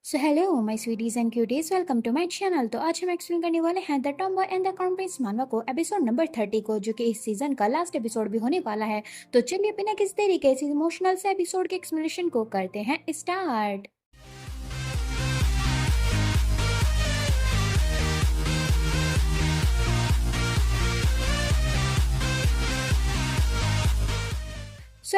So hello my sweeties and cuties, welcome to my channel. तो आज हम explain करने वाले हैं the tomboy and the crown prince मानवा को, एपिसोड नंबर 30 को, जो कि इस सीजन का लास्ट एपिसोड भी होने वाला है। तो चलिए बिना किसी देरी के इस इमोशनल से एपिसोड के एक्सप्लेनेशन को करते हैं स्टार्ट।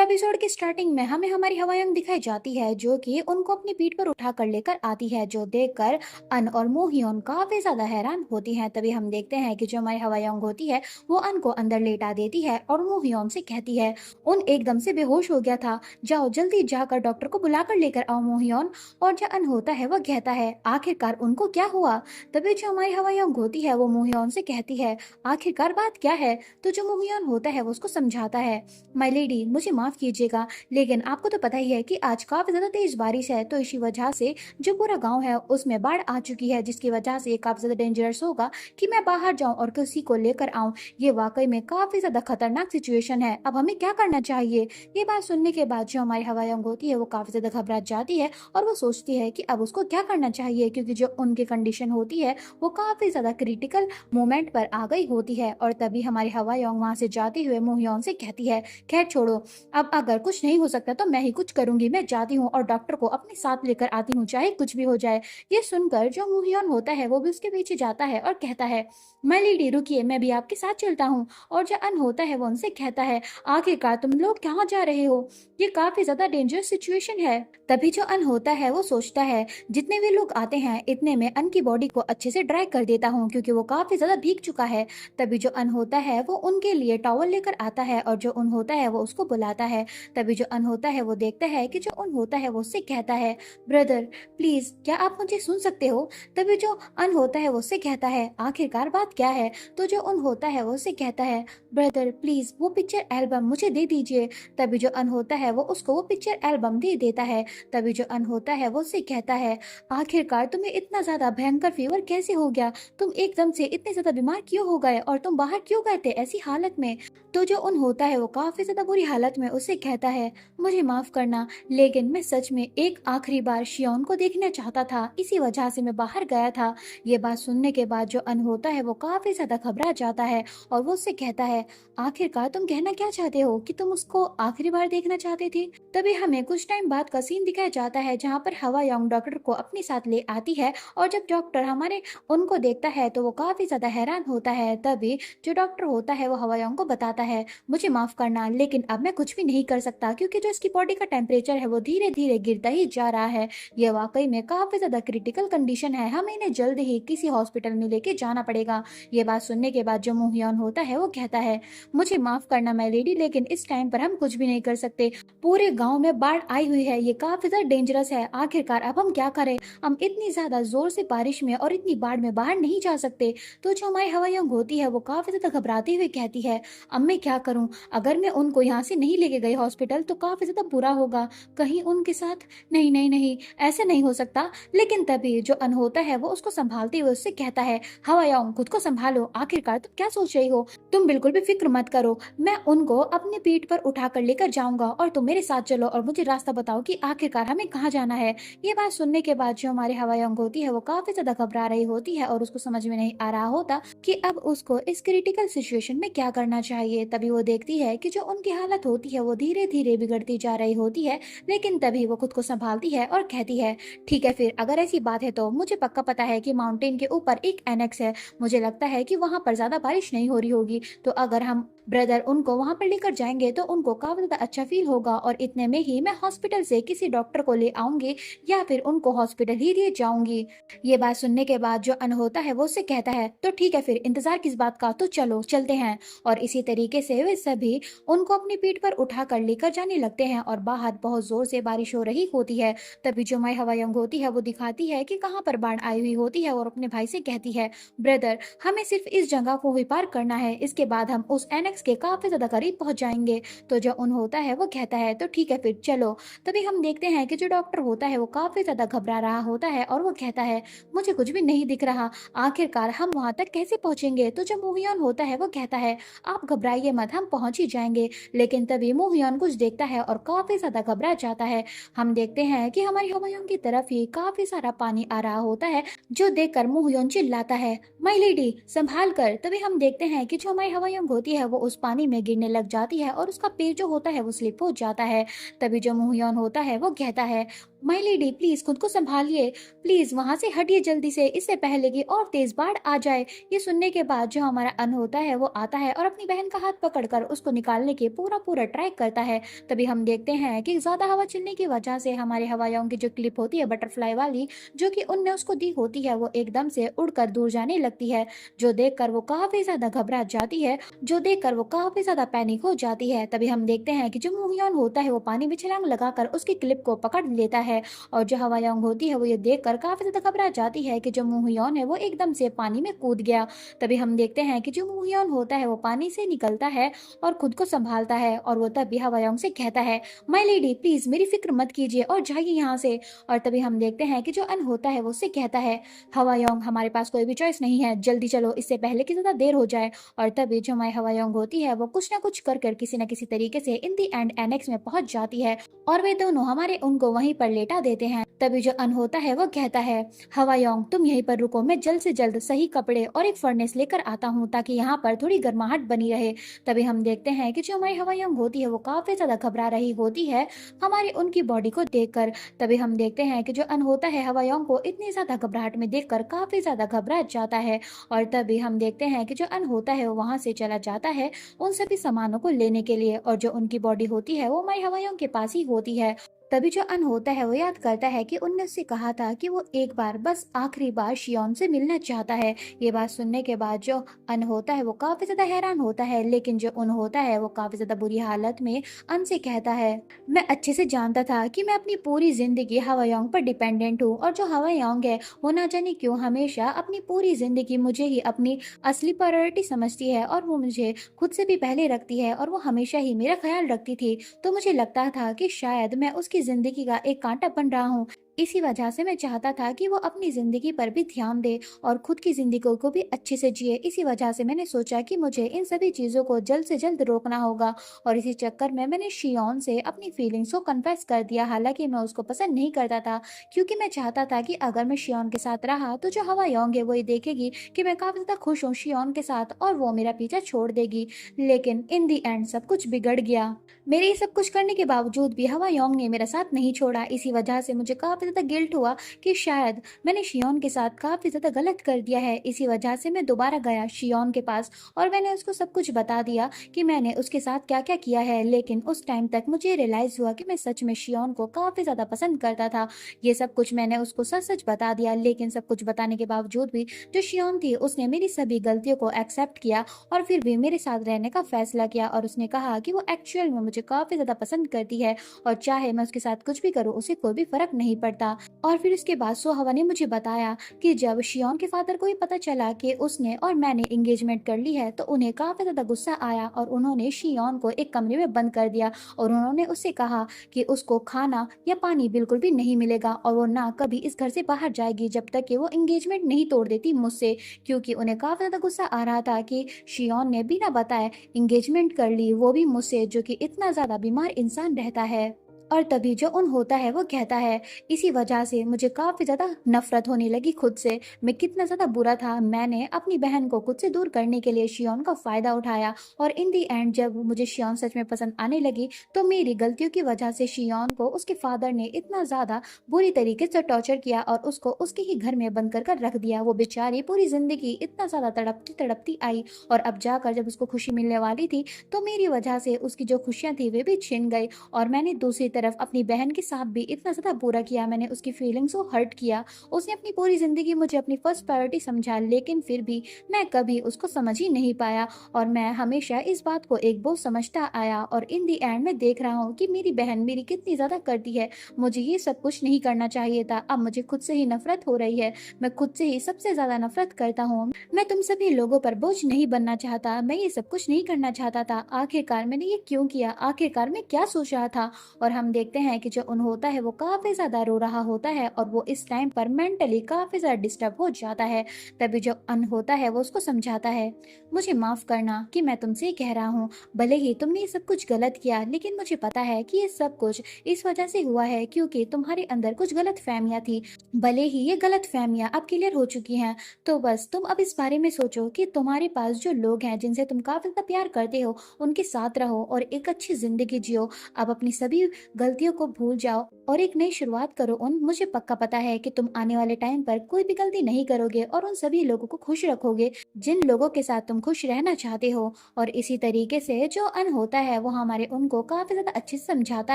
एपिसोड की स्टार्टिंग में हमें हमारी हवायंग दिखाई जाती है, जो कि उनको अपनी पीठ पर उठा कर लेकर आती है, जो देखकर अन और मोहियोन काफी ज्यादा हैरान होती हैं। तभी हम देखते हैं कि जो हमारी हवायंग होती है वो अन को अंदर लेटा देती है और मोहियोन से कहती है, उन एकदम से बेहोश हो गया था, जाओ जल्दी जाकर डॉक्टर को बुला कर लेकर आओ मोहियोन। और जो अन होता है वो कहता है, आखिरकार उनको क्या हुआ। तभी जो हमारी हवायंग होती है वो मोहियोन से कहती है, आखिरकार बात क्या है। तो जो मोहियोन होता है वो उसको समझाता है, माय लेडी मुझे माफ कीजिएगा, लेकिन आपको तो पता ही है कि आज काफी ज्यादा तेज बारिश है, तो इसी वजह से जो पूरा गांव है उसमें बाढ़ आ चुकी है, जिसकी वजह से ये काफी ज्यादा डेंजरस होगा कि मैं बाहर जाऊं और किसी को लेकर आऊं। ये वाकई में काफी ज्यादा खतरनाक सिचुएशन है, अब हमें क्या करना चाहिए। ये बात सुनने के बाद जो हमारी हवायंग होती है वो काफी ज्यादा घबरा जाती है और वो सोचती है कि अब उसको क्या करना चाहिए, क्योंकि जो उनकी कंडीशन होती है वो काफी ज्यादा क्रिटिकल मोमेंट पर आ गई होती है। और तभी हमारी हवायंग वहां से जाती हुए मोहियोन से कहती है, खैर छोड़ो, अब अगर कुछ नहीं हो सकता तो मैं ही कुछ करूंगी, मैं जाती हूँ और डॉक्टर को अपने साथ लेकर आती हूँ, चाहे कुछ भी हो जाए। ये सुनकर जो मुहियन होता है वो भी उसके पीछे जाता है और कहता है, मैं लेडी रुकिए, मैं भी आपके साथ चलता हूँ। और जो अन होता है वो उनसे कहता है, आखिरकार तुम लोग कहाँ जा रहे हो, ये काफी ज्यादा डेंजरस सिचुएशन है। तभी जो अन होता है वो सोचता है, जितने भी लोग आते हैं इतने में अन की बॉडी को अच्छे से ड्राई कर देता हूँ, क्योंकि वो काफी ज्यादा भीग चुका है। तभी जो अन होता है वो उनके लिए टॉवल लेकर आता है और जो उन होता है वो उसको बुलाता है। तभी जो अन होता है वो देखता है कि जो उन होता है वो उससे कहता है, ब्रदर प्लीज क्या आप मुझे सुन सकते हो। तभी जो अन होता है वो उससे कहता है, आखिरकार बात क्या है। तो जो उन होता है वो उससे कहता है, ब्रदर प्लीज वो पिक्चर एल्बम मुझे दे दीजिए। तभी जो अन होता है वो उसको वो पिक्चर एल्बम दे देता है। तभी जो अन होता है वो उससे कहता है, आखिरकार तुम्हें इतना ज्यादा भयंकर फीवर कैसे हो गया, तुम एकदम से इतने ज्यादा बीमार क्यों हो गए और तुम बाहर क्यों गए थे ऐसी हालत में। तो जो उन होता है वो काफी ज्यादा बुरी हालत में उससे कहता है, मुझे माफ करना, लेकिन मैं सच में एक आखिरी बार शियोन को देखना चाहता था, इसी वजह से मैं बाहर गया था। ये बात सुनने के बाद जो अन होता है वो काफी ज्यादा घबरा जाता है और वो उससे कहता है, आखिरकार तुम कहना क्या चाहते हो कि तुम उसको आखिरी बार देखना चाहते थे। तभी हमें कुछ टाइम बाद का सीन दिखाया जाता है, जहाँ पर हवा यंग डॉक्टर को अपने साथ ले आती है। और जब डॉक्टर हमारे उनको देखता है तो वो काफी ज्यादा हैरान होता है। तभी जो डॉक्टर होता है वो हवा यंग को बताता है, मुझे माफ करना, लेकिन अब मैं कुछ भी नहीं कर सकता, क्योंकि जो इसकी बॉडी का टेम्परेचर है वो धीरे धीरे गिरता ही जा रहा है। ये वाकई में काफी ज्यादा क्रिटिकल कंडीशन है, हमें इन्हें जल्द ही किसी हॉस्पिटल में लेके जाना पड़ेगा। ये बात सुनने के बाद जो मोहियन होता है वो कहता है, मुझे माफ करना माय लेडी, लेकिन इस टाइम पर हम कुछ भी नहीं कर सकते, पूरे गांव में बाढ़ आई हुई है, ये काफी ज्यादा डेंजरस है, आखिरकार अब हम क्या करें, हम इतनी ज्यादा जोर से बारिश में और इतनी बाढ़ में बाहर नहीं जा सकते। तो जो हमारी हवायंग होती है वो काफी ज्यादा घबराती हुई कहती है, अब मैं क्या करूं, अगर मैं उनको यहाँ से नहीं लेके गई हॉस्पिटल तो काफी ज्यादा बुरा होगा, कहीं उनके साथ, नहीं नहीं नहीं, ऐसे नहीं हो सकता। लेकिन तभी जो अन होता है वो उसको संभालते हुए उससे कहता है, हवायाओं खुद को संभालो, आखिरकार तुम क्या सोच रही हो, तुम बिल्कुल भी फिक्र मत करो, मैं उनको अपने पीठ पर उठा कर लेकर जाऊंगा और तुम मेरे साथ चलो और मुझे रास्ता बताओ कि आखिरकार हमें कहाँ जाना है। ये बात सुनने के बाद जो हमारी हवायंग होती है वो काफी ज्यादा घबरा रही होती है और उसको समझ में नहीं आ रहा होता कि अब उसको इस क्रिटिकल सिचुएशन में क्या करना चाहिए। तभी वो देखती है कि जो उनकी हालत होती है वो धीरे धीरे बिगड़ती जा रही होती है, लेकिन तभी वो खुद को संभालती है और कहती है, ठीक है फिर अगर ऐसी बात है तो मुझे पक्का पता है कि माउंटेन के ऊपर एक एनेक्स है, मुझे लगता है कि वहां पर ज्यादा बारिश नहीं हो रही होगी, तो अगर हम ब्रदर उनको वहां पर लेकर जाएंगे तो उनको काफी ज्यादा अच्छा फील होगा और इतने में ही मैं हॉस्पिटल से किसी डॉक्टर को ले आऊंगी या फिर उनको हॉस्पिटल ही ले जाऊंगी। ये बात सुनने के बाद जो अन होता है वो उससे कहता है, तो ठीक है फिर इंतजार किस बात का, तो चलो चलते हैं। और इसी तरीके से वे सभी उनको अपनी पीठ पर उठा कर लेकर जाने लगते हैं और बाहर बहुत जोर से बारिश हो रही होती है। तभी जो माई हवायंग होती है वो दिखाती है कि कहाँ पर बाढ़ आई हुई होती है और अपने भाई से कहती है, ब्रदर हमें सिर्फ इस जगह को ही पार करना है, इसके बाद हम उस एनेक्स एनेक्स के काफी ज्यादा करीब पहुंच जाएंगे। तो जो उन होता है वो कहता है तो ठीक है फिर चलो। तभी हम देखते हैं कि जो डॉक्टर होता है वो काफी ज्यादा घबरा रहा होता है और वो कहता है मुझे कुछ भी नहीं दिख रहा, आखिरकार हम वहां तक कैसे पहुंचेंगे। तो जो मोहियन होता है वो कहता है आप घबराइए मत, हम पहुंच ही जाएंगे। लेकिन तभी मोहियन कुछ देखता है और काफी ज्यादा घबरा जाता है। हम देखते हैं कि हमारी हवायों की तरफ ही काफी सारा पानी आ रहा होता है, जो देखकर मोहियन चिल्लाता है माई लेडी संभाल कर। तभी हम देखते हैं कि जो हमारी हवायों होती है वो उस पानी में गिरने लग जाती है और उसका पैर जो होता है वो स्लिप हो जाता है। तभी जो मोहियन होता है वो कहता है माई लेडी प्लीज खुद को संभालिए, प्लीज वहां से हटिए जल्दी से, इससे पहले कि और तेज बाढ़ आ जाए। ये सुनने के बाद जो हमारा अन होता है वो आता है और अपनी बहन का हाथ पकड़कर उसको निकालने की पूरा पूरा ट्राई करता है। तभी हम देखते हैं कि ज्यादा हवा चलने की वजह से हमारे हवाइयों की जो क्लिप होती है बटरफ्लाई वाली, जो कि उनने उसको दी होती है, वो एकदम से उड़कर दूर जाने लगती है। जो देखकर वो काफी ज्यादा घबरा जाती है, जो देखकर वो काफी ज्यादा पैनिक हो जाती है। तभी हम देखते हैं कि जो मोहियन होता है वो पानी में छलांग लगाकर उसकी क्लिप को पकड़ लेता है। और जो हवायोंग होती है वो ये देखकर काफी ज्यादा घबरा जाती है कि जो मोहियन है वो एकदम से पानी में कूद गया। तभी हम देखते हैं कि जो मोहियन होता है वो पानी से निकलता है और खुद को संभालता है और वो तभी हवायोंग से कहता है माई लेडी प्लीज मेरी फिक्र मत कीजिए और जाइए यहाँ से। और तभी हम देखते हैं कि जो अन होता है वो उससे कहता है हवायोंग हमारे पास कोई भी चॉइस नहीं है, जल्दी चलो इससे पहले कि ज्यादा देर हो जाए। और तभी जो हमारी हवायोंग होती है वो कुछ ना कुछ कर कर किसी न किसी तरीके से इन दी एंड एनेक्स में पहुंच जाती है और वे दोनों हमारे उनको वहीं पर लेटा देते हैं। तभी जो अन होता है वो कहता है हवायोंग तुम यहीं पर रुको, मैं जल्द से जल्द सही कपड़े और एक फर्नेस लेकर आता हूँ ताकि यहाँ पर थोड़ी गर्माहट बनी रहे। तभी हम देखते हैं कि जो हमारी हवायोंग होती है वो काफी ज्यादा घबरा रही होती है हमारे उनकी बॉडी को देखकर। तभी हम देखते हैं कि जो अन होता है हवायोंग को इतनी ज्यादा घबराहट में देखकर काफी ज्यादा घबरा जाता है। और तभी हम देखते हैं कि जो अन होता है वो वहां से चला जाता है उन सभी सामानों को लेने के लिए, और जो उनकी बॉडी होती है वो हमारी हवाइयों के पास ही होती है। तभी जो अन होता है वो याद करता है कि उनने उससे कहा था कि वो एक बार बस आखिरी बार शियोन से मिलना चाहता है। ये बात सुनने के बाद जो अन होता है वो काफी ज्यादा हैरान होता है, लेकिन जो उन होता है वो काफी ज्यादा बुरी हालत में अन से कहता है मैं अच्छे से जानता था कि मैं अपनी पूरी जिंदगी हवायोंग पर डिपेंडेंट हूँ, और जो हवायोंग है वो ना जाने क्यों हमेशा अपनी पूरी जिंदगी मुझे ही अपनी असली प्रायोरिटी समझती है और वो मुझे खुद से भी पहले रखती है और वो हमेशा ही मेरा ख्याल रखती थी। तो मुझे लगता था कि शायद मैं उसकी जिंदगी का एक कांटा बन रहा हूँ, इसी वजह से मैं चाहता था कि वो अपनी जिंदगी पर भी ध्यान दे और खुद की जिंदगी को भी अच्छे से जिए। इसी वजह से मैंने सोचा कि मुझे इन सभी चीजों को जल्द से जल्द रोकना होगा, और इसी चक्कर में मैंने शियोन से अपनी फीलिंग्स को कन्फेस कर दिया। हालांकि मैं उसको पसंद नहीं करता था, क्योंकि मैं चाहता था कि अगर मैं शियोन के साथ रहा तो जो हवा योंग है वो ये देखेगी कि मैं काफी ज्यादा खुश हूँ शियोन के साथ और वो मेरा पीछा छोड़ देगी। लेकिन इन दी एंड सब कुछ बिगड़ गया। मेरे ये सब कुछ करने के बावजूद भी हवा योंग ने मेरा साथ नहीं छोड़ा। इसी वजह से मुझे काफी ज्यादा गिल्ट हुआ कि शायद मैंने शियोन के साथ काफी ज्यादा गलत कर दिया है। इसी वजह से मैं दोबारा गया शियोन के पास और मैंने उसको सब कुछ बता दिया कि मैंने उसके साथ क्या क्या किया है। लेकिन उस टाइम तक मुझे रियलाइज हुआ कि मैं सच में शियोन को काफी ज्यादा पसंद करता था। ये सब कुछ मैंने उसको सच सच बता दिया, लेकिन सब कुछ बताने के बावजूद भी जो शियोन थी उसने मेरी सभी गलतियों को एक्सेप्ट किया और फिर भी मेरे साथ रहने का फैसला किया। और उसने कहा कि वो एक्चुअल में मुझे काफी ज्यादा पसंद करती है और चाहे मैं उसके साथ कुछ भी करूँ उसे कोई भी फर्क नहीं पड़ता। और फिर उसके बाद सोहवा ने मुझे बताया कि जब शियोन के फादर को ये पता चला कि उसने और मैंने एंगेजमेंट कर ली है तो उन्हें काफी ज्यादा गुस्सा आया और उन्होंने शियोन को एक कमरे में बंद कर दिया और उन्होंने उससे कहा कि उसको खाना या पानी बिल्कुल भी नहीं मिलेगा और वो ना कभी इस घर से बाहर जाएगी जब तक कि वो एंगेजमेंट नहीं तोड़ देती मुझसे, क्योंकि उन्हें काफी ज्यादा गुस्सा आ रहा था कि शियोन ने बिना बताए एंगेजमेंट कर ली, वो भी मुझसे जो कि इतना ज्यादा बीमार इंसान रहता है। और तभी जो उन होता है वो कहता है इसी वजह से मुझे काफी ज्यादा नफरत होने लगी खुद से। मैं कितना ज्यादा बुरा था, मैंने अपनी बहन को खुद से दूर करने के लिए शियोन का फायदा उठाया और इन दी एंड जब मुझे शियोन सच में पसंद आने लगी तो मेरी गलतियों की वजह से शियोन को उसके फादर ने इतना ज्यादा बुरी तरीके से टॉर्चर किया और उसको उसके ही घर में बंद कर रख दिया। वो बेचारी पूरी जिंदगी इतना ज्यादा तड़पती तड़पती आई और अब जाकर जब उसको खुशी मिलने वाली थी तो मेरी वजह से उसकी जो खुशियां थी वे भी छिन गई और मैंने दूसरी तरफ अपनी बहन के साथ भी इतना ज़्यादा बुरा किया, मैंने उसकी फीलिंग्स को हर्ट किया। उसने अपनी पूरी ज़िंदगी मुझे अपनी फर्स्ट प्रायोरिटी समझा, लेकिन फिर भी मैं कभी उसको समझ ही नहीं पाया और मैं हमेशा इस बात को एक बोझ समझता आया और इन दी एंड मैं देख रहा हूँ कि मेरी बहन मेरी कितनी ज़्यादा करती है। मुझे ये सब कुछ नहीं करना चाहिए था। अब मुझे खुद से ही नफ़रत हो रही है। मैं खुद से ही सबसे ज़्यादा नफ़रत करता हूँ। मैं तुम सभी लोगों पर बोझ नहीं बनना चाहता। मैं ये सब कुछ नहीं करना चाहता था। आखिरकार मैंने ये क्यों किया? आखिरकार मैं क्या सोच रहा था? और हम देखते हैं कि जो उन होता है वो काफ़ी ज़्यादा रो रहा होता है और वो इस टाइम पर मेंटली काफ़ी ज़्यादा डिस्टर्ब हो जाता है। तभी जो अन होता है वो उसको समझाता है, मुझे माफ़ करना कि मैं तुमसे कह रहा हूँ, भले ही तुमने ये सब कुछ गलत किया, लेकिन मुझे पता है कि ये सब कुछ इस वजह से हुआ है क्योंकि तुम्हारे अंदर कुछ गलत फहमियाँ थी। भले ही ये गलत फहमियाँ अब क्लियर हो चुकी हैं, तो बस तुम अब इस बारे में सोचो कि तुम्हारे पास जो लोग हैं जिनसे तुम काफ़ी ज़्यादा प्यार करते हो, उनके साथ रहो और एक अच्छी ज़िंदगी जियो। अब अपनी सभी गलतियों को भूल जाओ और एक नई शुरुआत करो। उन मुझे पक्का पता है कि तुम आने वाले टाइम पर कोई भी गलती नहीं करोगे और उन सभी लोगों को खुश रखोगे जिन लोगों के साथ तुम खुश रहना चाहते हो। और इसी तरीके से जो अन होता है वो हमारे उनको काफ़ी ज़्यादा अच्छे से समझाता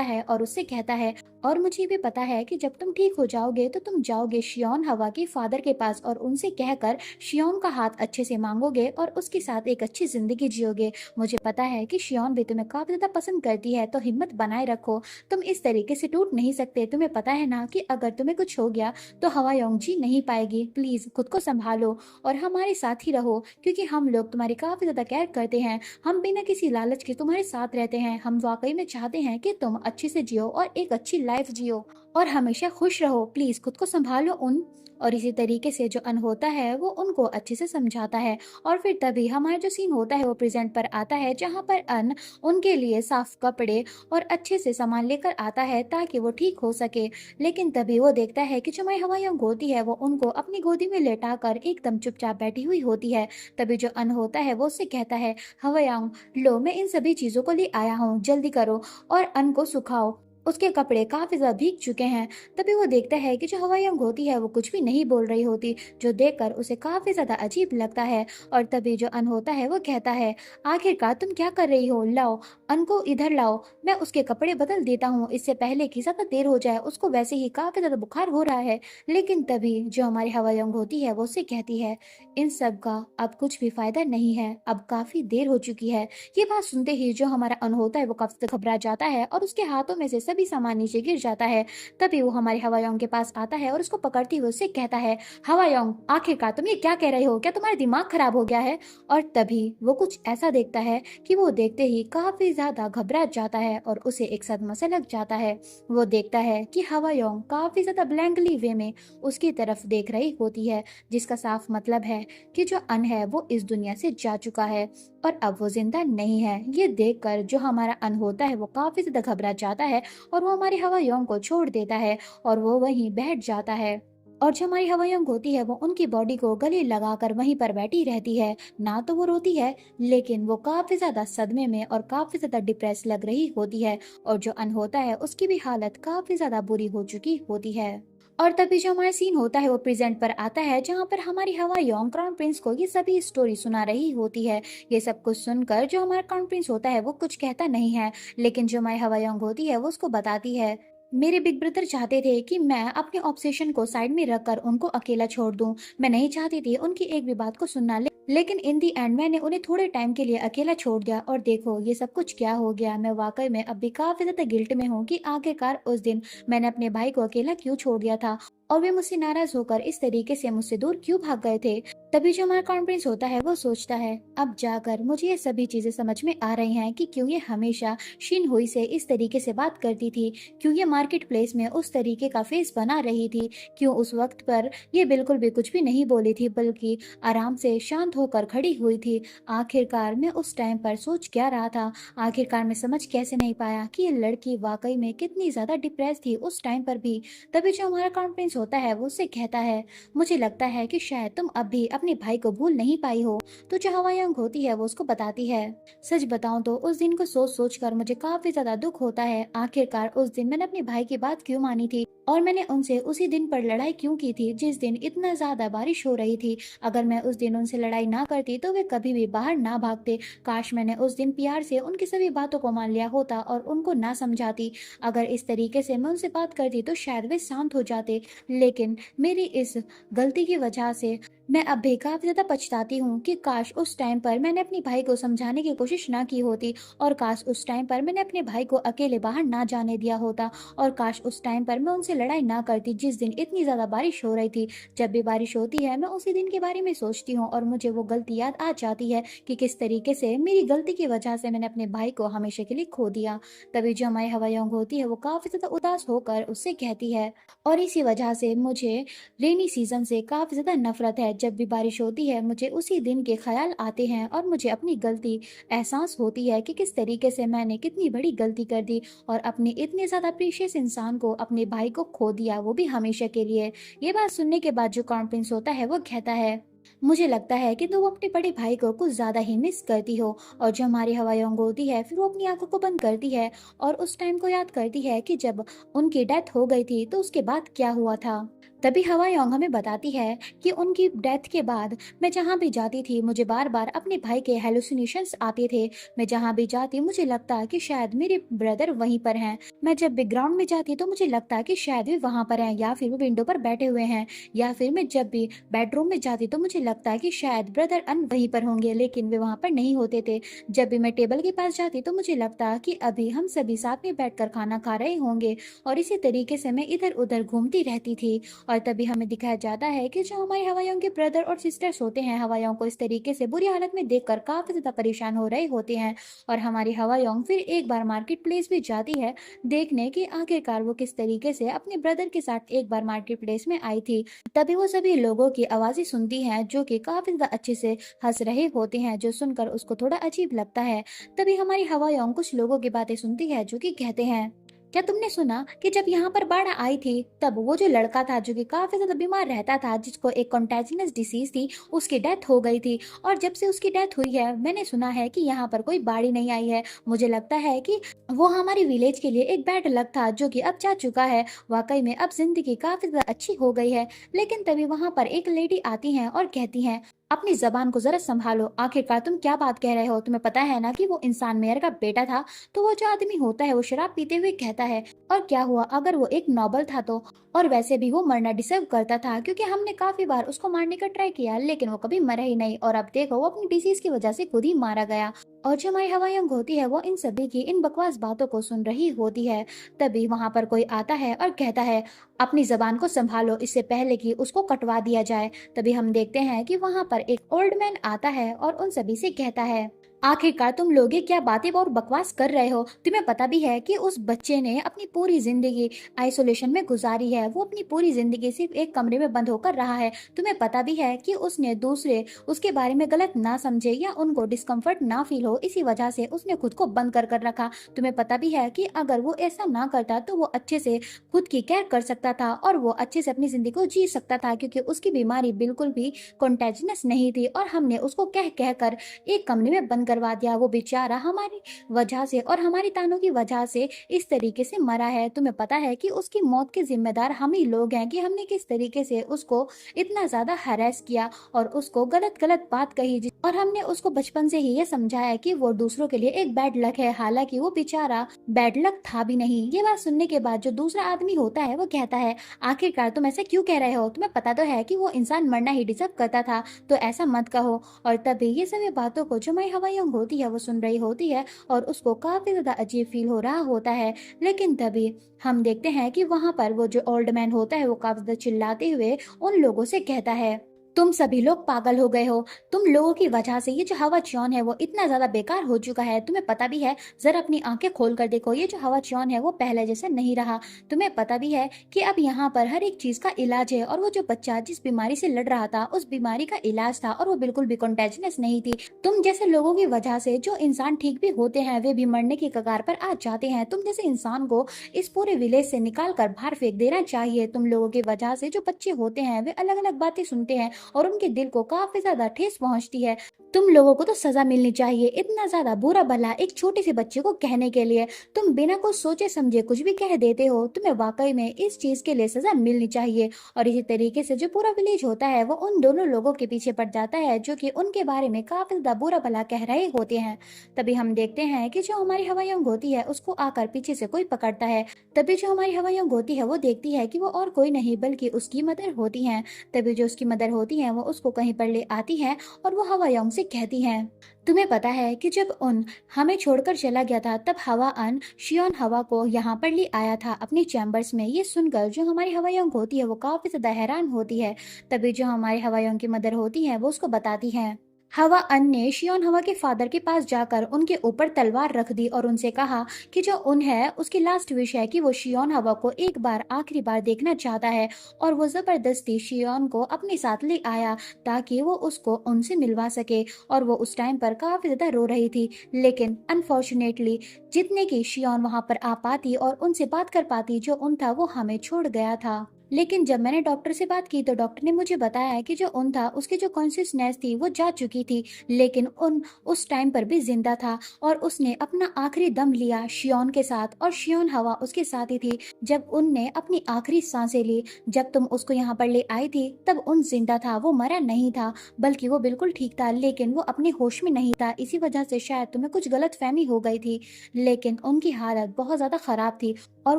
है और उससे कहता है, और मुझे भी पता है कि जब तुम ठीक हो जाओगे तो तुम जाओगे शियोन हवा के फादर के पास और उनसे कहकर शियोन का हाथ अच्छे से मांगोगे और उसके साथ एक अच्छी जिंदगी जियोगे। मुझे पता है कि शियोन भी तुम्हें काफ़ी ज़्यादा पसंद करती है, तो हिम्मत बनाए रखो। तुम इस तरीके से टूट नहीं सकते। तुम्हें पता है ना कि अगर तुम्हें कुछ हो गया तो हवा योंग जी नहीं पाएगी। प्लीज़ खुद को संभालो और हमारे साथ ही रहो, क्योंकि हम लोग तुम्हारी काफ़ी ज़्यादा केयर करते हैं। हम बिना किसी लालच के तुम्हारे साथ रहते हैं। हम वाकई में चाहते हैं कि तुम अच्छे से जियो और एक अच्छी लाइफ जियो और हमेशा खुश रहो। प्लीज़ खुद को संभालो उन। और इसी तरीके से जो अन होता है वो उनको अच्छे से समझाता है और फिर तभी हमारा जो सीन होता है वो प्रेजेंट पर आता है, जहाँ पर अन उनके लिए साफ कपड़े और अच्छे से सामान लेकर आता है ताकि वो ठीक हो सके। लेकिन तभी वो देखता है कि जो माई हवायोंग होती है वो उनको अपनी गोदी में लेटाकर एकदम चुपचाप बैठी हुई होती है। तभी जो अन होता है वो उससे कहता है, हवायोंग लो मैं इन सभी चीज़ों को ले आया हूँ, जल्दी करो और अन को सुखाओ। उसके कपड़े काफी ज्यादा भीग चुके हैं। तभी वो देखता है कि जो हवायोंग होती है वो कुछ भी नहीं बोल रही होती, जो देखकर उसे काफी ज्यादा अजीब लगता है। और तभी जो अन होता है वो कहता है, आखिरकार तुम क्या कर रही हो? लाओ अन को इधर लाओ, मैं उसके कपड़े बदल देता हूँ इससे पहले कि ज्यादा देर हो जाए। उसको वैसे ही काफी ज्यादा बुखार हो रहा है। लेकिन तभी जो हमारी हवायोंग होती है वो उससे कहती है, इन सब का अब कुछ भी फायदा नहीं है, अब काफी देर हो चुकी है। ये बात सुनते ही जो हमारा अन होता है वो काफी घबरा जाता है और उसके हाथों में से सभी सामान नीचे गिर जाता है। तभी वो हमारे हवायोंग के पास आता है और उसको पकड़ते हुए उससे कहता है, हवायोंग आखिरकार तुम ये क्या कह रहे हो? क्या तुम्हारा दिमाग खराब हो गया है? और तभी वो कुछ ऐसा देखता है कि वो देखते ही काफी ज्यादा घबरा जाता है और उसे एक सदमा सा लग जाता है। वो देखता है कि हवायोंग काफी ज्यादा ब्लैंकली वे में उसकी तरफ देख रही होती है, जिसका साफ मतलब है कि जो अन है वो इस दुनिया से जा चुका है और अब वो जिंदा नहीं है। ये देखकर जो हमारा अन होता है वो काफी ज्यादा घबरा जाता है और वो हमारी हवायोंग को छोड़ देता है और वो वहीं बैठ जाता है। और जो हमारी हवायोंग होती है वो उनकी बॉडी को गले लगाकर वहीं पर बैठी रहती है। ना तो वो रोती है, लेकिन वो काफी ज्यादा सदमे में और काफी ज्यादा डिप्रेस लग रही होती है। और जो अन होता है उसकी भी हालत काफी ज्यादा बुरी हो चुकी होती है। और तभी जो हमारा सीन होता है वो प्रेजेंट पर आता है, जहाँ पर हमारी हवा योंग क्राउन प्रिंस को ये सभी स्टोरी सुना रही होती है। ये सब कुछ सुनकर जो हमारा क्राउन प्रिंस होता है वो कुछ कहता नहीं है, लेकिन जो हमारी हवा योंग होती है वो उसको बताती है, मेरे बिग ब्रदर चाहते थे कि मैं अपने ऑब्सेशन को साइड में रखकर उनको अकेला छोड़ दूं। मैं नहीं चाहती थी उनकी एक भी बात को सुनना, लेकिन इन दी एंड मैंने उन्हें थोड़े टाइम के लिए अकेला छोड़ दिया और देखो ये सब कुछ क्या हो गया। मैं वाकई में अब भी काफी ज्यादा गिल्ट में हूँ कि आखिरकार उस दिन मैंने अपने भाई को अकेला क्यों छोड़ दिया था और वे मुझसे नाराज होकर इस तरीके से मुझसे दूर क्यों भाग गए थे। तभी जो हमारा कॉन्फ्रेंस होता है वो सोचता है, अब जाकर मुझे ये सभी चीजें समझ में आ रही हैं कि क्यों ये हमेशा शिन हुई से इस तरीके से बात करती थी, क्यों ये मार्केट प्लेस में उस तरीके का फेस बना रही थी, क्यों उस वक्त पर ये बिल्कुल भी कुछ भी नहीं बोली थी बल्कि आराम से शांत होकर खड़ी हुई थी। आखिरकार मैं उस टाइम पर सोच क्या रहा था? आखिरकार मैं समझ कैसे नहीं पाया कि ये लड़की वाकई में कितनी ज्यादा डिप्रेस थी उस टाइम पर भी। तभी जो हमारा कॉन्फ्रेंस होता है वो उससे कहता है, मुझे लगता है कि शायद तुम अब भी अपने भाई को भूल नहीं पाई हो। तो जो हवायोंग होती है वो उसको बताती है, सच बताऊं तो उस दिन को सोच सोच कर मुझे काफी ज्यादा दुख होता है। आखिरकार उस दिन मैंने अपने भाई की बात क्यों मानी थी और मैंने उनसे उसी दिन पर लड़ाई क्यों की थी जिस दिन इतना ज्यादा बारिश हो रही थी। अगर मैं उस दिन उनसे लड़ाई लड़ाई ना करती तो वे कभी भी बाहर ना भागते। काश मैंने उस दिन प्यार से उनकी सभी बातों को मान लिया होता और उनको ना समझाती। अगर इस तरीके से मैं उनसे बात करती तो शायद वे शांत हो जाते। लेकिन मेरी इस गलती की वजह से मैं अब भी काफी ज्यादा पछताती हूँ कि काश उस टाइम पर मैंने अपने भाई को समझाने की कोशिश ना की होती, और काश उस टाइम पर मैंने अपने भाई को अकेले बाहर ना जाने दिया होता, और काश उस टाइम पर मैं उनसे लड़ाई ना करती जिस दिन इतनी ज्यादा बारिश हो रही थी। जब भी बारिश होती है मैं उसी दिन के बारे में सोचती हूँ और मुझे वो गलती याद आ जाती है कि किस तरीके से मेरी गलती की वजह से मैंने अपने भाई को हमेशा के लिए खो दिया। तभी जो हमारी हवायोंग होती है वो काफी ज्यादा उदास होकर उससे कहती है, और इसी वजह से मुझे रेनी सीजन से काफी ज्यादा नफरत है। जब भी बारिश होती है मुझे उसी दिन के ख्याल आते हैं और मुझे अपनी गलती एहसास होती है कि किस तरीके से मैंने कितनी बड़ी गलती कर दी और अपने इतने ज्यादा प्रीशियस इंसान को, अपने भाई को खो दिया, वो भी हमेशा के लिए। ये बात सुनने के बाद जो कॉर्न प्रिंस होता है वो कहता है, मुझे लगता है कि तुम अपने बड़े भाई को कुछ ज्यादा ही मिस करती हो। और जो हमारी हवायोंग होती है फिर वो अपनी आंखों को बंद करती है और उस टाइम को याद करती है कि जब उनकी डेथ हो गई थी तो उसके बाद क्या हुआ था। तभी हवायोंग हमें बताती है कि उनकी डेथ के बाद मैं जहाँ भी जाती थी मुझे बार बार अपने भाई के हेलुसिनेशंस आते थे। मैं जहाँ भी जाती मुझे लगता कि शायद मेरे ब्रदर वहीं पर हैं। मैं जब भी ग्राउंड में जाती तो मुझे लगता कि शायद वे वहां पर हैं या फिर वो विंडो पर बैठे हुए हैं, या फिर मैं जब भी बेडरूम में जाती तो मुझे लगता है कि शायद ब्रदर अन वहीं पर होंगे, लेकिन वे वहां पर नहीं होते थे। जब भी मैं टेबल के पास जाती तो मुझे लगता कि अभी हम सभी साथ में बैठकर खाना खा रहे होंगे, और इसी तरीके से मैं इधर उधर घूमती रहती थी। और तभी हमें दिखाया जाता है कि जो हमारे हवाइयों के ब्रदर और सिस्टर्स होते हैं हवाइयों को इस तरीके से बुरी हालत में देखकर काफी ज्यादा परेशान हो रहे होते हैं। और हमारी हवाइयों फिर एक बार मार्केट प्लेस भी जाती है देखने कि आखिरकार वो किस तरीके से अपने ब्रदर के साथ एक बार मार्केट प्लेस में आई थी। तभी वो सभी लोगों की आवाजें सुनती हैं जो कि काफी ज्यादा अच्छे से हंस रहे होते हैं, जो सुनकर उसको थोड़ा अजीब लगता है। तभी हमारी हवाइयों कुछ लोगों की बातें सुनती है जो कि कहते हैं, क्या तुमने सुना कि जब यहाँ पर बाढ़ आई थी तब वो जो लड़का था जो कि काफी ज्यादा बीमार रहता था, जिसको एक कॉन्टेजिनस डिसीज थी, उसकी डेथ हो गई थी। और जब से उसकी डेथ हुई है मैंने सुना है कि यहाँ पर कोई बाढ़ ही नहीं आई है। मुझे लगता है कि वो हमारी विलेज के लिए एक बैड लक था जो कि अब जा चुका है। वाकई में अब जिंदगी काफी ज्यादा अच्छी हो गई है। लेकिन तभी वहां पर एक लेडी आती है और कहती है, अपनी जबान को जरा संभालो, आखिरकार तुम क्या बात कह रहे हो? तुम्हें पता है ना कि वो इंसान मेयर का बेटा था। तो वो जो आदमी होता है वो शराब पीते हुए कहता है, और क्या हुआ अगर वो एक नॉबल था तो? और वैसे भी वो मरना डिजर्व करता था क्योंकि हमने काफी बार उसको मारने का ट्राई किया लेकिन वो कभी मरा ही नहीं, और अब देखो वो अपनी डिसीज की वजह से खुद ही मारा गया। और जो हमारी हवाइयों होती है वो इन सभी की इन बकवास बातों को सुन रही होती है। तभी वहां पर कोई आता है और कहता है, अपनी जबान को संभालो इससे पहले कि उसको कटवा दिया जाए। तभी हम देखते हैं कि वहां पर एक ओल्ड मैन आता है और उन सभी से कहता है, आखिरकार तुम लोग ये क्या बातें और बकवास कर रहे हो? तुम्हें पता भी है कि उस बच्चे ने अपनी पूरी जिंदगी आइसोलेशन में गुजारी है, वो अपनी पूरी जिंदगी सिर्फ एक कमरे में बंद होकर रहा है। तुम्हें पता भी है कि उसने दूसरे उसके बारे में गलत ना समझे या उनको डिस्कम्फर्ट ना फील हो, इसी वजह से उसने खुद को बंद कर कर रखा। तुम्हें पता भी है कि अगर वो ऐसा ना करता तो वो अच्छे से खुद की केयर कर सकता था और वो अच्छे से अपनी जिंदगी को जी सकता था, क्योंकि उसकी बीमारी बिल्कुल भी कॉन्टेजिनस नहीं थी। और हमने उसको कह कह कर एक कमरे में बंद करवा दिया। वो बेचारा हमारी वजह से और हमारी तानों की वजह से इस तरीके से मरा है। तुम्हें पता है कि उसकी मौत के जिम्मेदार हम ही लोग हैं कि हमने किस तरीके से उसको इतना ज्यादा हरास किया और उसको गलत गलत बात कही, और हमने उसको बचपन से ही ये समझाया कि वो दूसरों के लिए एक बैड लक है, हालांकि वो बेचारा बैड लक था भी नहीं। ये बात सुनने के बाद जो दूसरा आदमी होता है वो कहता है, आखिरकार तुम ऐसे क्यों कह रहे हो? तुम्हें पता तो है कि वो इंसान मरना ही डिजर्व करता था, तो ऐसा मत कहो। और तभी ये सभी बातों को जो माई हवाइयों होती है वो सुन रही होती है और उसको काफी ज्यादा अजीब फील हो रहा होता है। लेकिन तभी हम देखते हैं कि वहां पर वो जो ओल्ड मैन होता है वो काफी ज्यादा चिल्लाते हुए उन लोगों से कहता है, तुम सभी लोग पागल हो गए हो। तुम लोगों की वजह से ये जो हवा चौन है वो इतना ज्यादा बेकार हो चुका है। तुम्हें पता भी है, जरा अपनी आंखें खोल कर देखो, ये जो हवा चौन है वो पहले जैसा नहीं रहा। तुम्हें पता भी है कि अब यहाँ पर हर एक चीज का इलाज है, और वो जो बच्चा जिस बीमारी से लड़ रहा था उस बीमारी का इलाज था और वो बिल्कुल भी कॉन्टेजिनस नहीं थी। तुम जैसे लोगों की वजह से जो इंसान ठीक भी होते हैं वे भी मरने की कगार पर आ जाते हैं। तुम जैसे इंसान को इस पूरे विलेज से निकाल कर बाहर फेंक देना चाहिए। तुम लोगों की वजह से जो बच्चे होते हैं वे अलग अलग बातें सुनते हैं और उनके दिल को काफी ज्यादा ठेस पहुंचती है। तुम लोगों को तो सजा मिलनी चाहिए, इतना ज्यादा बुरा भला एक छोटे से बच्चे को कहने के लिए। तुम बिना कुछ सोचे समझे कुछ भी कह देते हो, तुम्हें वाकई में इस चीज के लिए सजा मिलनी चाहिए। और इसी तरीके से जो पूरा विलेज होता है वो उन दोनों लोगों के पीछे पड़ जाता है जो कि उनके बारे में काफी ज्यादा बुरा भला कह रहे होते हैं। तभी हम देखते हैं कि जो हमारी हवायंग होती है उसको आकर पीछे से कोई पकड़ता है। तभी जो हमारी हवायंग होती है वो देखती है कि वो और कोई नहीं बल्कि उसकी मदर होती है। तभी जो उसकी मदर होती है वो उसको कहीं पर ले आती है और वो हवायंग से कहती है, तुम्हें पता है कि जब उन हमें छोड़कर चला गया था तब हवा अन शियोन हवा को यहाँ पर ले आया था अपने चैम्बर्स में। ये सुनकर जो हमारी हवायंग होती है वो काफी ज्यादा हैरान होती है। तभी जो हमारी हवायंग की मदर होती है वो उसको बताती है, हवा अन ने शियोन हवा के फादर के पास जाकर उनके ऊपर तलवार रख दी और उनसे कहा कि जो उन है उसकी लास्ट विश है कि वो शियोन हवा को एक बार आखिरी बार देखना चाहता है। और वो जबरदस्ती शियोन को अपने साथ ले आया ताकि वो उसको उनसे मिलवा सके। और वो उस टाइम पर काफी ज्यादा रो रही थी, लेकिन अनफॉर्चुनेटली जितने की शियोन वहां पर आ पाती और उनसे बात कर पाती, जो उन था वो हमें छोड़ गया था। लेकिन जब मैंने डॉक्टर से बात की तो डॉक्टर ने मुझे बताया है कि जो उन था उसकी जो कॉन्शियसनेस थी वो जा चुकी थी, लेकिन उन उस टाइम पर भी जिंदा था और उसने अपना आखिरी दम लिया शियोन के साथ, और शियोन हवा उसके साथ ही थी जब उनने अपनी आखिरी सांसें ली। जब तुम उसको यहाँ पर ले आई थी तब उन जिंदा था, वो मरा नहीं था, बल्कि वो बिल्कुल ठीक था, लेकिन वो अपने होश में नहीं था। इसी वजह से शायद तुम्हें कुछ गलत फहमी हो गई थी। लेकिन उनकी हालत बहुत ज्यादा खराब थी और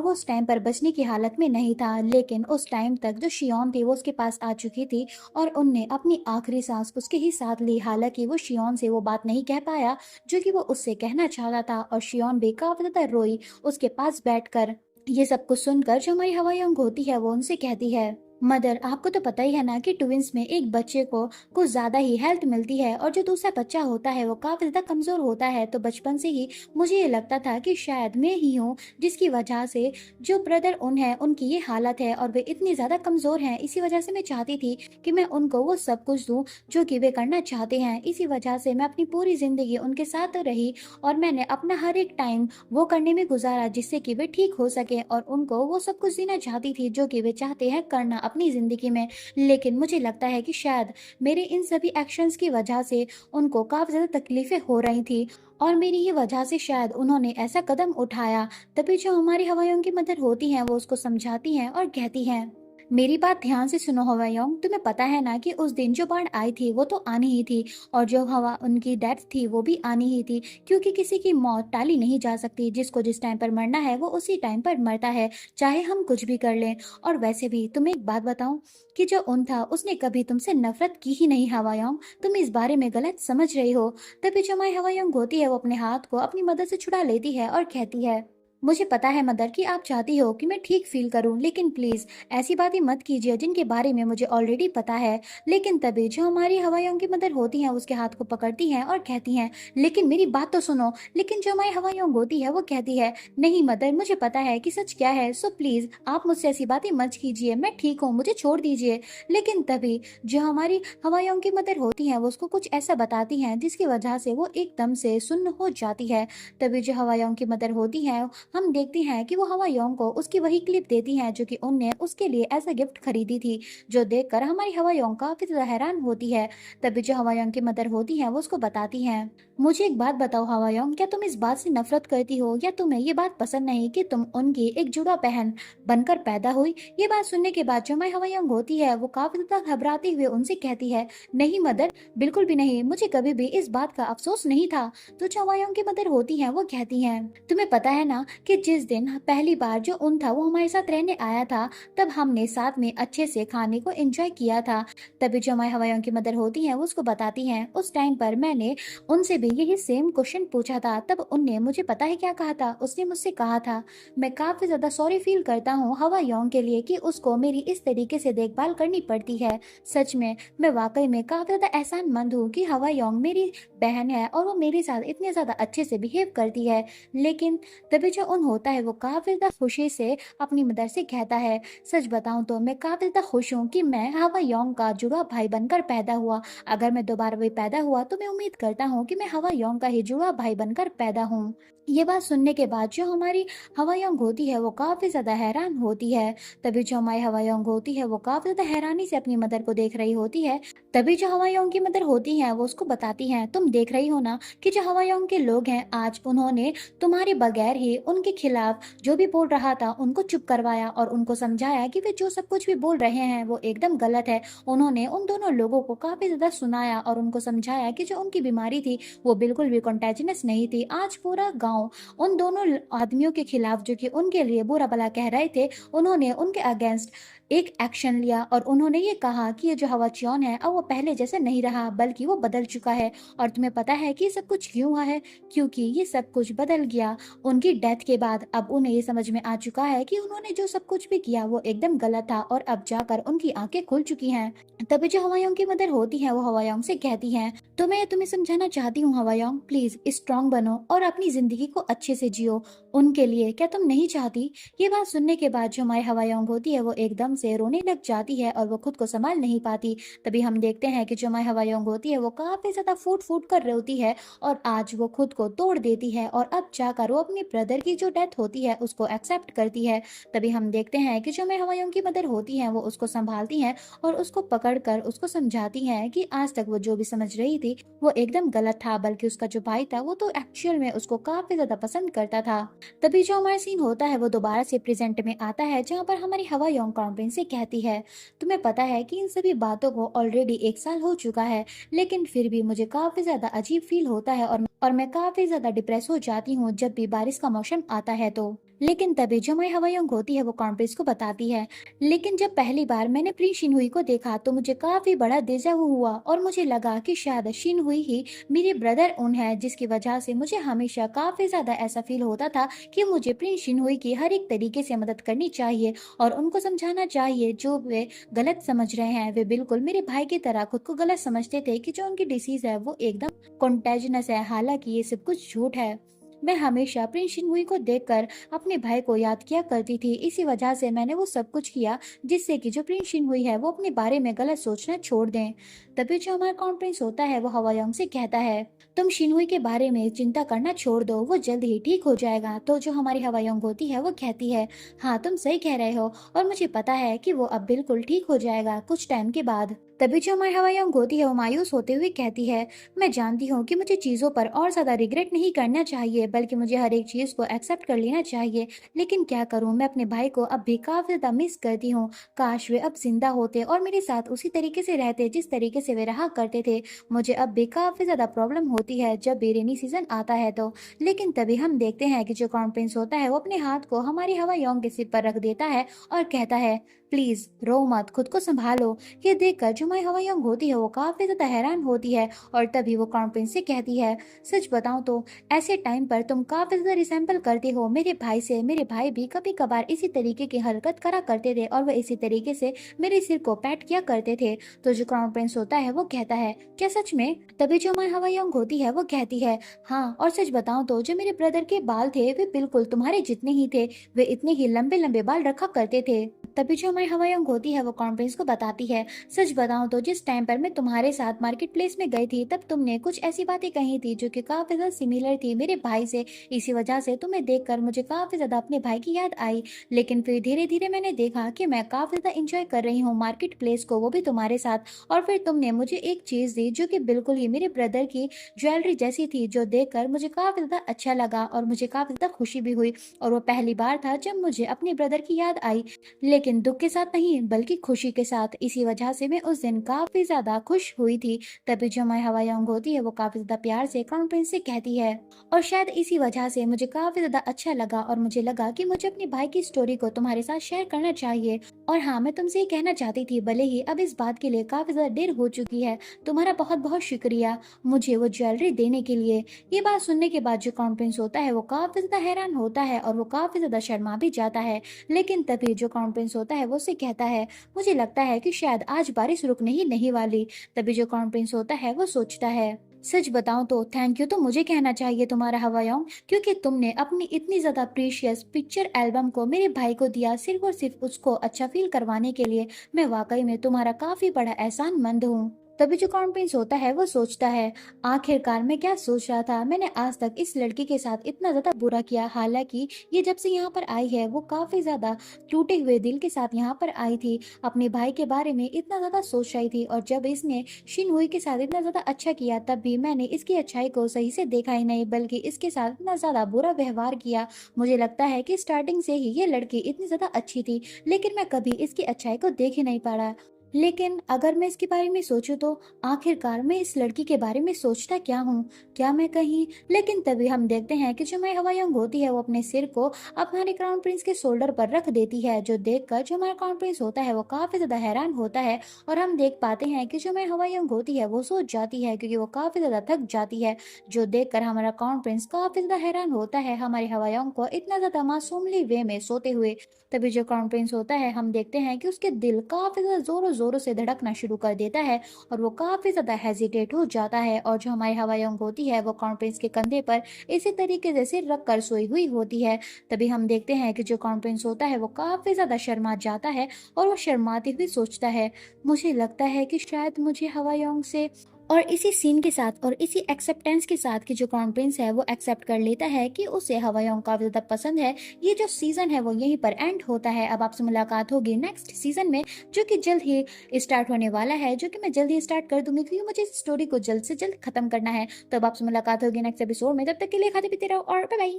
वो उस टाइम पर बचने की हालत में नहीं था। लेकिन उस टाइम तक जो शियोन थी वो उसके पास आ चुकी थी और उनने अपनी आखिरी सांस उसके ही साथ ली। हालांकि वो शियोन से वो बात नहीं कह पाया जो कि वो उससे कहना चाहता था, और शियोन भी काफी ज्यादा रोई उसके पास बैठकर। ये सब कुछ सुनकर जो हमारी हवाई होती है वो उनसे कहती है, मदर आपको तो पता ही है ना कि ट्विंस में एक बच्चे को कुछ ज्यादा ही हेल्थ मिलती है और जो दूसरा बच्चा होता है वो काफी ज्यादा कमजोर होता है। तो बचपन से ही मुझे ये लगता था कि शायद मैं ही हूँ जिसकी वजह से जो ब्रदर उन है उनकी ये हालत है और वे इतनी ज्यादा कमजोर हैं। इसी वजह से मैं चाहती थी कि मैं उनको वो सब कुछ दूं जो कि वे करना चाहते हैं। इसी वजह से मैं अपनी पूरी जिंदगी उनके साथ रही और मैंने अपना हर एक टाइम वो करने में गुजारा जिससे कि वे ठीक हो सके, और उनको वो सब कुछ देना चाहती थी जो कि वे चाहते हैं करना अपनी जिंदगी में। लेकिन मुझे लगता है कि शायद मेरे इन सभी एक्शंस की वजह से उनको काफी ज्यादा तकलीफें हो रही थी और मेरी ही वजह से शायद उन्होंने ऐसा कदम उठाया। तभी जो हमारी हवाइयों की मदर होती हैं वो उसको समझाती हैं और कहती हैं, मेरी बात ध्यान से सुनो हवायोंग, तुम्हें पता है ना कि उस दिन जो बाढ़ आई थी वो तो आनी ही थी और जो हवा उनकी डेथ थी वो भी आनी ही थी, क्योंकि किसी की मौत टाली नहीं जा सकती। जिसको जिस टाइम पर मरना है वो उसी टाइम पर मरता है, चाहे हम कुछ भी कर लें। और वैसे भी तुम्हें एक बात बताऊं कि जो उन था उसने कभी तुमसे नफरत की ही नहीं हवायोंग, तुम इस बारे में गलत समझ रही हो। तभी जो हमारी हवायोंग होती है वो अपने हाथ को अपनी मदद से छुड़ा लेती है और कहती है, मुझे पता है मदर कि आप चाहती हो कि मैं ठीक फील करूं, लेकिन प्लीज ऐसी बातें मत कीजिए जिनके बारे में मुझे ऑलरेडी पता है। लेकिन तभी जो हमारी हवाइयों की मदर होती हैं उसके हाथ को पकड़ती हैं और कहती हैं, लेकिन मेरी बात तो सुनो। लेकिन जो हमारी हवाइयों होती है वो कहती है, नहीं मदर मुझे पता है कि सच क्या है, सो प्लीज आप मुझसे ऐसी बातें मत कीजिए, मैं ठीक हूँ, मुझे छोड़ दीजिए। लेकिन तभी जो हमारी हवाइयों की मदर होती हैं वो उसको कुछ ऐसा बताती हैं जिसकी वजह से वो एकदम से सुन्न हो जाती है। तभी जो हवाइयों की मदर होती है हम देखते हैं कि वो हवायोंग को उसकी वही क्लिप देती है जो कि उनने उसके लिए ऐसा गिफ्ट खरीदी थी, जो देखकर हमारी हवायोंग काफी ज्यादा हैरान होती है। तभी जो हवायोंग की मदर होती है वो उसको बताती है, मुझे एक बात बताओ हवायोंग, क्या तुम इस बात से नफरत करती हो या तुम्हें ये बात पसंद नहीं कि तुम उनकी एक जुड़ा बहन बनकर पैदा हुई। ये बात सुनने के बाद जो हमारी हवायोंग होती है वो काफी ज्यादा घबराते हुए उनसे कहती है, नहीं मदर बिल्कुल भी नहीं, मुझे कभी भी इस बात का अफसोस नहीं था। तो जो हवायोंग की मदर होती है वो कहती है, तुम्हें पता है ना कि जिस दिन पहली बार जो उन था वो हमारे साथ रहने आया था तब हमने साथ में अच्छे से खाने को एंजॉय किया था। तभी जो हमारी हवाइयों की मदर होती है वो उसको बताती हैं, उस टाइम पर मैंने उनसे भी यही सेम क्वेश्चन पूछा था, तब उनने मुझे पता है क्या कहा था, उसने मुझसे कहा था, मैं काफी ज्यादा सॉरी फील करता हूँ हवाइयों के लिए कि उसको मेरी इस तरीके से देखभाल करनी पड़ती है। सच में मैं वाकई में काफी ज्यादा एहसानमंद हूँ कि हवाइयों मेरी बहन है और वो मेरे साथ इतने ज्यादा अच्छे से बिहेव करती है। लेकिन तभी जो उन होता है वो काफी ज्यादा खुशी से अपनी मदर से कहता है, सच बताऊं तो मैं काफी ज्यादा खुश हूँ कि मैं हवा योंग का जुड़वा भाई बनकर पैदा हुआ। अगर मैं दोबारा भी पैदा हुआ तो मैं उम्मीद करता हूँ कि मैं हवा योंग का ही जुड़वा भाई बनकर पैदा हूँ। ये बात सुनने के बाद जो हमारी हवायोंग होती है वो काफ़ी ज़्यादा हैरान होती है। तभी जो हमारी हवायोंग होती है वो काफ़ी ज़्यादा हैरानी से अपनी मदर को देख रही होती है। तभी जो हवायोंग की मदर होती हैं वो उसको बताती हैं, तुम देख रही हो ना कि जो हवायोंग के लोग हैं आज उन्होंने तुम्हारे बगैर ही उनके खिलाफ जो भी बोल रहा था उनको चुप करवाया और उनको समझाया कि वे जो सब कुछ भी बोल रहे हैं वो एकदम गलत है। उन्होंने उन दोनों लोगों को काफ़ी ज़्यादा सुनाया और उनको समझाया कि जो उनकी बीमारी थी वो बिल्कुल भी कंटेजिनस नहीं थी। आज पूरा गाँव उन दोनों आदमियों के खिलाफ जो कि उनके लिए बुरा भला कह रहे थे, उन्होंने उनके अगेंस्ट एक एक्शन लिया और उन्होंने ये कहा कि ये जो हवा च्योन है अब वो पहले जैसा नहीं रहा बल्कि वो बदल चुका है। और तुम्हें पता है कि ये सब कुछ क्यों हुआ है? क्योंकि ये सब कुछ बदल गया उनकी डेथ के बाद। अब उन्हें ये समझ में आ चुका है कि उन्होंने जो सब कुछ भी किया वो एकदम गलत था और अब जाकर उनकी आंखें खुल चुकी हैं। तभी जो हवायों की मदर होती है वो हवायों से कहती है, तो मैं तुम्हें समझाना चाहती हूँ हवायोंग, प्लीज स्ट्रांग बनो और अपनी जिंदगी को अच्छे से जियो उनके लिए, क्या तुम नहीं चाहती? ये बात सुनने के बाद जो हमारी हवायोंग होती है वो एकदम से रोने लग जाती है और वो खुद को संभाल नहीं पाती। तभी हम देखते हैं कि जो हमारी हवायोंग होती है वो काफी ज्यादा फूट फूट कर रोती है और आज वो खुद को तोड़ देती है और अब जाकर वो अपने ब्रदर की जो डेथ होती है उसको एक्सेप्ट करती है। तभी हम देखते हैं कि जो हमारी हवायोंग की मदर होती है वो उसको संभालती है और उसको पकड़कर उसको समझाती है कि आज तक वो जो भी समझ रही थी वो एकदम गलत था, बल्कि उसका जो भाई था वो तो एक्चुअल में उसको काफी ज्यादा पसंद करता था। तभी जो हमारा सीन होता है वो दोबारा से प्रेजेंट में आता है जहाँ पर हमारी हवा योंग कॉम्पिन से कहती है, तुम्हें पता है कि इन सभी बातों को ऑलरेडी 1 साल हो चुका है, लेकिन फिर भी मुझे काफी ज्यादा अजीब फील होता है और मैं काफी ज्यादा डिप्रेस हो जाती हूँ जब भी बारिश का मौसम आता है तो। लेकिन तभी जो हमारी हवायोंग होती है वो कॉम्प्रेस को बताती है, लेकिन जब पहली बार मैंने प्रिंस शिनहुई को देखा तो मुझे काफी बड़ा डेजा वू हुआ और मुझे लगा कि शायद शिनहुई ही मेरे ब्रदर उन है, जिसकी वजह से मुझे हमेशा काफी ज्यादा ऐसा फील होता था कि मुझे प्रिंस शिनहुई की हर एक तरीके से मदद करनी चाहिए और उनको समझाना चाहिए जो वे गलत समझ रहे हैं। वे बिल्कुल मेरे भाई की तरह खुद को गलत समझते थे कि जो उनकी डिसीज है वो एकदम कॉन्टेजिनस है, हालांकि ये सब कुछ झूठ है। मैं हमेशा प्रिंस शिनहुई को देखकर अपने भाई को याद किया करती थी, इसी वजह से मैंने वो सब कुछ किया जिससे कि जो प्रिंस शिनहुई है वो अपने बारे में गलत सोचना छोड़ दें। तभी जो हमारा क्राउन प्रिंस होता है वो हवायोंग से कहता है, तुम शिनहुई के बारे में चिंता करना छोड़ दो, वो जल्द ही ठीक हो जाएगा। तो जो हमारी हवायोंग होती है वो कहती है, हाँ तुम सही कह रहे हो और मुझे पता है कि वो अब बिल्कुल ठीक हो जाएगा कुछ टाइम के बाद। तभी जो हमारी हवायोंग होती है वो मायूस होते हुए कहती है, मैं जानती हूँ कि मुझे चीज़ों पर और ज़्यादा रिग्रेट नहीं करना चाहिए बल्कि मुझे हर एक चीज़ को एक्सेप्ट कर लेना चाहिए, लेकिन क्या करूँ, मैं अपने भाई को अब भी काफ़ी ज़्यादा मिस करती हूँ। काश वे अब जिंदा होते और मेरे साथ उसी तरीके से रहते जिस तरीके से वे रहा करते थे। मुझे अब भी काफ़ी ज़्यादा प्रॉब्लम होती है जब भी रेनी सीजन आता है तो। लेकिन तभी हम देखते हैं कि जो क्राउन प्रिंस होता है वो अपने हाथ को हमारी हवायोंग के सिर पर रख देता है और कहता है, प्लीज रो मत, खुद को संभालो। ये देखकर जो हमारी हवायोंग होती है वो काफी ज्यादा हैरान होती है और तभी वो क्राउन प्रिंस से कहती है, सच बताऊं तो ऐसे टाइम पर तुम काफी ज्यादा रिसेंबल करते हो मेरे भाई से। मेरे भाई भी कभी कभार इसी तरीके की हरकत करा करते थे और वह इसी तरीके से मेरे सिर को पैट किया करते थे। तो जो क्राउन प्रिंस होता है वो कहता है, क्या सच में? तभी जो हमारी हवायोंग होती है वो कहती है, हाँ, और सच बताऊं तो जो मेरे ब्रदर के बाल थे वे बिल्कुल तुम्हारे जितने ही थे, वे इतने ही लंबे लंबे बाल रखा करते थे। तभी जो हमारी हवायोंग होती है वो कॉन्फ्रेंस को बताती है, सच बताऊं तो जिस टाइम पर मैं तुम्हारे साथ मार्केट प्लेस में गई थी तब तुमने कुछ ऐसी बातें कही थी जो कि काफी ज्यादा सिमिलर थी मेरे भाई से। इसी वजह से तुम्हें देखकर मुझे काफी ज्यादा अपने भाई की याद आई। लेकिन फिर धीरे धीरे मैंने देखा कि मैं काफी ज्यादा इंजॉय कर रही हूँ मार्केट प्लेस को, वो भी तुम्हारे साथ। और फिर तुमने मुझे एक चीज दी जो कि बिल्कुल ही मेरे ब्रदर की ज्वेलरी जैसी थी, जो देखकर मुझे काफी ज्यादा अच्छा लगा और मुझे काफी ज्यादा खुशी भी हुई। और वो पहली बार था जब मुझे अपने ब्रदर की याद आई, लेकिन दुख के साथ नहीं बल्कि खुशी के साथ। इसी वजह से मैं उस दिन काफी ज्यादा खुश हुई थी। तभी जो हमारी हवायोंग होती है वो काफी ज्यादा प्यार से क्राउन प्रिंस से कहती है, और शायद इसी वजह से मुझे काफी ज्यादा अच्छा लगा और मुझे लगा कि मुझे अपने भाई की स्टोरी को तुम्हारे साथ शेयर करना चाहिए। और हाँ, मैं तुमसे ये कहना चाहती थी, भले ही अब इस बात के लिए काफी ज्यादा देर हो चुकी है, तुम्हारा बहुत बहुत शुक्रिया मुझे वो ज्वेलरी देने के लिए। ये बात सुनने के बाद जो क्राउन प्रिंस होता है वो काफी ज्यादा हैरान होता है और वो काफी ज्यादा शर्मा भी जाता है। लेकिन तभी जो क्राउन प्रिंस होता है वो उससे कहता है, मुझे लगता है कि शायद आज बारिश रुकने ही नहीं वाली। तभी जो क्राउन प्रिंस होता है वो सोचता है, सच बताऊं तो थैंक यू तो मुझे कहना चाहिए तुम्हारा हवायोंग, क्योंकि तुमने अपनी इतनी ज्यादा प्रीशियस पिक्चर एल्बम को मेरे भाई को दिया सिर्फ और सिर्फ उसको अच्छा फील करवाने के लिए। मैं वाकई में तुम्हारा काफी बड़ा एहसानमंद हूँ। तभी जो क्राउन प्रिंस होता है वो सोचता है, आखिरकार मैं क्या सोच रहा था, मैंने आज तक इस लड़की के साथ इतना ज्यादा बुरा किया। हालांकि ये जब से यहाँ पर आई है वो काफी ज्यादा टूटे हुए दिल के साथ यहाँ पर आई थी, अपने भाई के बारे में इतना ज्यादा सोच रही थी। और जब इसने शिनहुई के साथ इतना ज्यादा अच्छा किया तब भी मैंने इसकी अच्छाई को सही से देखा ही नहीं, बल्कि इसके साथ इतना ज्यादा बुरा व्यवहार किया। मुझे लगता है कि स्टार्टिंग से ही ये लड़की इतनी ज्यादा अच्छी थी, लेकिन मैं कभी इसकी अच्छाई को देख ही नहीं पाया। लेकिन अगर मैं इसके बारे में सोचूं तो आखिरकार मैं इस लड़की के बारे में सोचता क्या हूँ, क्या मैं कहीं। लेकिन तभी हम देखते हैं कि जो मैं हवायोंग होती है वो अपने सिर को हमारे क्राउन प्रिंस के शोल्डर पर रख देती है, जो देखकर जो हमारा क्राउन प्रिंस होता है वो काफी ज्यादा हैरान होता है। और हम देख पाते हैं कि जो मैं हवायोंग होती है वो सो जाती है, क्योंकि वो काफी ज्यादा थक जाती है, जो देखकर हमारा क्राउन प्रिंस काफी ज्यादा हैरान होता है हमारे हवायोंग को इतना ज्यादा मासूमली वे में सोते हुए। तभी जो क्राउन प्रिंस होता है हम देखते हैं कि उसके दिल काफी ज्यादा जोरों जोरों से धड़कना शुरू कर देता है, और वो काफी ज्यादा हेजिटेट हो जाता है। और जो हमारी हवायोंग होती है वो क्राउन प्रिंस के कंधे पर इसी तरीके से सिर रख कर सोई हुई होती है। तभी हम देखते हैं कि जो क्राउन प्रिंस होता है वो काफी ज्यादा शर्मा जाता है, और वो शर्माते हुए सोचता है, मुझे लगता है कि शायद मुझे हवायोंग से। और इसी सीन के साथ और इसी एक्सेप्टेंस के साथ कि जो क्राउन प्रिंस है वो एक्सेप्ट कर लेता है कि उसे हवायोंग काफी ज्यादा पसंद है, ये जो सीजन है वो यहीं पर एंड होता है। अब आपसे मुलाकात होगी नेक्स्ट सीजन में, जो कि जल्द ही स्टार्ट होने वाला है, जो कि मैं जल्द ही स्टार्ट कर दूंगी क्योंकि मुझे इस स्टोरी को जल्द से जल्द खत्म करना है। तो अब आपसे मुलाकात होगी नेक्स्ट एपिसोड में, तब तक के लिए खाते पीते रहो और बाय बाय।